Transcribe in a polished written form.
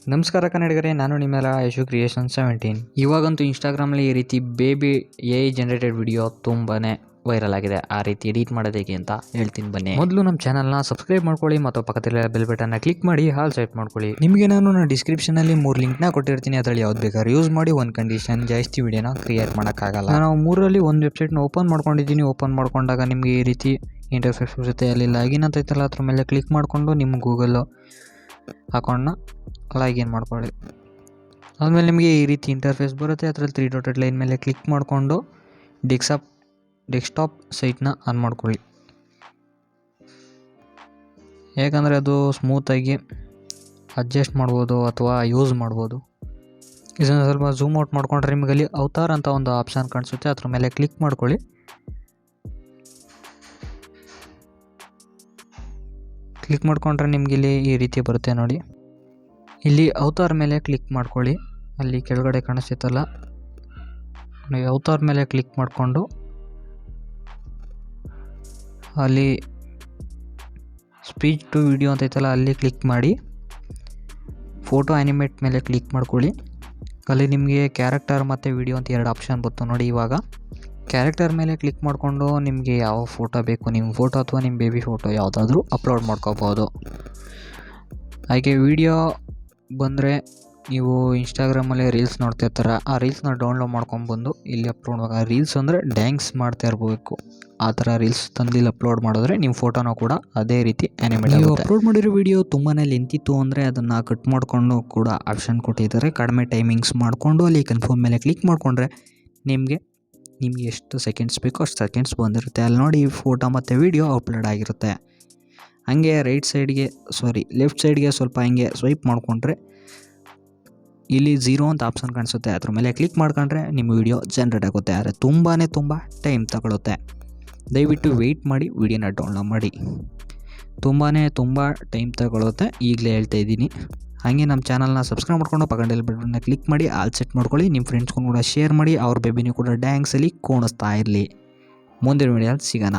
ನಮಸ್ಕಾರ ಕನ್ನಡಿಗರೇ, ನಾನು ನಿಮ್ಮೆಲ್ಲ ಯಶು ಕ್ರಿಯೇಷನ್ 17. ಇವಾಗಂತೂ ಇನ್ಸ್ಟಾಗ್ರಾಮಲ್ಲಿ ಈ ರೀತಿ ಬೇಬಿ AI ಜನರೇಟೆಡ್ ವಿಡಿಯೋ ತುಂಬಾ ವೈರಲ್ ಆಗಿದೆ. ಆ ರೀತಿ ಎಡಿಟ್ ಮಾಡೋದು ಹೇಗೆ ಅಂತ ಹೇಳ್ತೀನಿ ಬನ್ನಿ. ಮೊದಲು ನಮ್ಮ ಚಾನಲ್ನ ಸಬ್ಸ್ಕ್ರೈಬ್ ಮಾಡ್ಕೊಳ್ಳಿ ಮತ್ತು ಪಕ್ಕದಲ್ಲಿರೋ ಬೆಲ್ ಬಟನ್ನ ಕ್ಲಿಕ್ ಮಾಡಿ ಹಾಲ್ ಸೆಟ್ ಮಾಡ್ಕೊಳ್ಳಿ. ನಿಮಗೆ ನಾನು ಡಿಸ್ಕ್ರಿಪ್ಷನಲ್ಲಿ 3 ಲಿಂಕ್ನ ಕೊಟ್ಟಿರ್ತೀನಿ. ಅದರಲ್ಲಿ ಯಾವ್ದು ಬೇಕಾದ್ರೂ ಯೂಸ್ ಮಾಡಿ. ಒಂದು ಕಂಡೀಷನ್, ಜಾಸ್ತಿ ವಿಡಿಯೋನ ಕ್ರಿಯೇಟ್ ಮಾಡೋಕ್ಕಾಗಲ್ಲ. ನಾನು 3ರಲ್ಲಿ ಒಂದು ವೆಬ್ಸೈಟ್ನ ಓಪನ್ ಮಾಡ್ಕೊಂಡಿದ್ದೀನಿ. ಓಪನ್ ಮಾಡ್ಕೊಂಡಾಗ ನಿಮಗೆ ಈ ರೀತಿ ಇಂಟರ್ಫೇಸ್ ಬರುತ್ತೆ. ಅಲ್ಲಿ ಲಾಗಿನ್ ಅಂತ ಐತಲ್ಲ, ಅದ್ರ ಮೇಲೆ ಕ್ಲಿಕ್ ಮಾಡಿಕೊಂಡು ನಿಮ್ಮ ಗೂಗಲ್ ಅಕೌಂಟ್ನ ಲಾಗಿನ್ ಮಾಡ್ಕೊಳ್ಳಿ. ಆದಮೇಲೆ ನಿಮಗೆ ಈ ರೀತಿ ಇಂಟರ್ಫೇಸ್ ಬರುತ್ತೆ. ಅದರಲ್ಲಿ 3 ಡಾಟೆಡ್ ಲೈನ್ ಮೇಲೆ ಕ್ಲಿಕ್ ಮಾಡಿಕೊಂಡು ಡೆಸ್ಕ್ಟಾಪ್ ಸೈಟ್ನ ಆನ್ ಮಾಡ್ಕೊಳ್ಳಿ. ಯಾಕಂದರೆ ಅದು ಸ್ಮೂತಾಗಿ ಅಡ್ಜಸ್ಟ್ ಮಾಡ್ಬೋದು ಅಥವಾ ಯೂಸ್ ಮಾಡ್ಬೋದು. ಇದನ್ನು ಸ್ವಲ್ಪ ಝೂಮ್ ಔಟ್ ಮಾಡ್ಕೊಂಡ್ರೆ ನಿಮಗೆ ಅಲ್ಲಿ ಅವತಾರ್ ಅಂತ ಒಂದು ಆಪ್ಷನ್ ಕಾಣಿಸುತ್ತೆ. ಅದ್ರ ಮೇಲೆ ಕ್ಲಿಕ್ ಮಾಡ್ಕೊಳ್ಳಿ. ಕ್ಲಿಕ್ ಮಾಡಿಕೊಂಡ್ರೆ ನಿಮಗೆ ಇಲ್ಲಿ ಈ ರೀತಿ ಬರುತ್ತೆ ನೋಡಿ. ಇಲ್ಲಿ ಅವತಾರ್ ಮೇಲೆ ಕ್ಲಿಕ್ ಮಾಡ್ಕೊಳ್ಳಿ. ಅಲ್ಲಿ ಕೆಳಗಡೆ ಕಾಣಿಸುತ್ತಲ್ಲ, ನೀವು ಅವತಾರ್ ಮೇಲೆ ಕ್ಲಿಕ್ ಮಾಡಿಕೊಂಡು ಅಲ್ಲಿ ಸ್ಪೀಚ್ ಟು ವಿಡಿಯೋ ಅಂತ ಐತಲ್ಲ, ಅಲ್ಲಿ ಕ್ಲಿಕ್ ಮಾಡಿ ಫೋಟೋ ಆ್ಯನಿಮೇಟ್ ಮೇಲೆ ಕ್ಲಿಕ್ ಮಾಡ್ಕೊಳ್ಳಿ. ಅಲ್ಲಿ ನಿಮಗೆ ಕ್ಯಾರೆಕ್ಟರ್ ಮತ್ತು ವಿಡಿಯೋ ಅಂತ 2 ಆಪ್ಷನ್ ಬತ್ತು ನೋಡಿ. ಇವಾಗ ಕ್ಯಾರೆಕ್ಟರ್ ಮೇಲೆ ಕ್ಲಿಕ್ ಮಾಡಿಕೊಂಡು ನಿಮಗೆ ಯಾವ ಫೋಟೋ ಬೇಕು, ನಿಮ್ಮ ಫೋಟೋ ಅಥವಾ ನಿಮ್ಮ ಬೇಬಿ ಫೋಟೋ ಯಾವುದಾದ್ರೂ ಅಪ್ಲೋಡ್ ಮಾಡ್ಕೋಬೋದು. ಹಾಗೆ ವಿಡಿಯೋ ಬಂದರೆ ನೀವು ಇನ್ಸ್ಟಾಗ್ರಾಮಲ್ಲಿ ರೀಲ್ಸ್ ನೋಡ್ತಾ ಇರ್ತಾರೆ, ಆ ರೀಲ್ಸ್ನ ಡೌನ್ಲೋಡ್ ಮಾಡ್ಕೊಂಡ್ಬಂದು ಇಲ್ಲಿ ಅಪ್ಲೋಡ್ ಮಾಡಿ. ರೀಲ್ಸ್ ಅಂದರೆ ಡ್ಯಾನ್ಸ್ ಮಾಡ್ತಾ ಇರಬೇಕು, ಆ ಥರ ರೀಲ್ಸ್ ತಂದು ಇಲ್ಲಿ ಅಪ್ಲೋಡ್ ಮಾಡಿದ್ರೆ ನಿಮ್ಮ ಫೋಟೋನೂ ಕೂಡ ಅದೇ ರೀತಿ ಆ್ಯನಿಮೇಟ್ ಆಗುತ್ತೆ. ಅಪ್ಲೋಡ್ ಮಾಡಿರೋ ವಿಡಿಯೋ ತುಂಬಾ ಲೆಂತಿತ್ತು ಅಂದರೆ ಅದನ್ನು ಕಟ್ ಮಾಡಿಕೊಂಡು ಕೂಡ ಆಪ್ಷನ್ ಕೊಟ್ಟಿದ್ದಾರೆ. ಕಡಿಮೆ ಟೈಮಿಂಗ್ಸ್ ಮಾಡಿಕೊಂಡು ಅಲ್ಲಿ ಕನ್ಫರ್ಮ್ ಮೇಲೆ ಕ್ಲಿಕ್ ಮಾಡಿಕೊಂಡ್ರೆ ನಿಮಗೆ ಎಷ್ಟು ಸೆಕೆಂಡ್ಸ್ ಬೇಕೋ ಅಷ್ಟು ಸೆಕೆಂಡ್ಸ್ ಬಂದಿರುತ್ತೆ. ಅಲ್ಲಿ ನೋಡಿ ಫೋಟೋ ಮತ್ತು ವಿಡಿಯೋ ಅಪ್ಲೋಡ್ ಆಗಿರುತ್ತೆ. ಹಾಗೆ ಲೆಫ್ಟ್ ಸೈಡ್ಗೆ ಸ್ವಲ್ಪ ಹಂಗೆ ಸ್ವೈಪ್ ಮಾಡಿಕೊಂಡ್ರೆ ಇಲ್ಲಿ 0 ಅಂತ ಆಪ್ಷನ್ ಕಾಣಿಸುತ್ತೆ. ಅದ್ರ ಮೇಲೆ ಕ್ಲಿಕ್ ಮಾಡ್ಕೊಂಡ್ರೆ ನಿಮ್ಮ ವಿಡಿಯೋ ಜನ್ರೇಟ್ ಆಗುತ್ತೆ. ಆದರೆ ತುಂಬ ಟೈಮ್ ತಗೊಳುತ್ತೆ. ದಯವಿಟ್ಟು ವೆಯ್ಟ್ ಮಾಡಿ ವಿಡಿಯೋನ ಡೌನ್ಲೋಡ್ ಮಾಡಿ. ತುಂಬ ಟೈಮ್ ತಗೊಳುತ್ತೆ, ಈಗಲೇ ಹೇಳ್ತಾ ಇದ್ದೀನಿ. ಹಾಗೆ ನಮ್ಮ ಚಾನಲ್ನ ಸಬ್ಸ್ಕ್ರೈಬ್ ಮಾಡ್ಕೊಂಡು ಪಕ್ಕದಲ್ಲಿ ಬಟನ್ನ ಕ್ಲಿಕ್ ಮಾಡಿ ಆಲ್ ಸೆಟ್ ಮಾಡ್ಕೊಳ್ಳಿ. ನಿಮ್ಮ ಫ್ರೆಂಡ್ಸ್ಗೂ ಕೂಡ ಶೇರ್ ಮಾಡಿ. ಅವ್ರ ಬೇಬಿನೂ ಕೂಡ ಡ್ಯಾನ್ಸಲ್ಲಿ ಕೋಣಿಸ್ತಾ ಇರಲಿ. ಮುಂದಿನ ವಿಡಿಯೋದಲ್ಲಿ ಸಿಗೋಣ.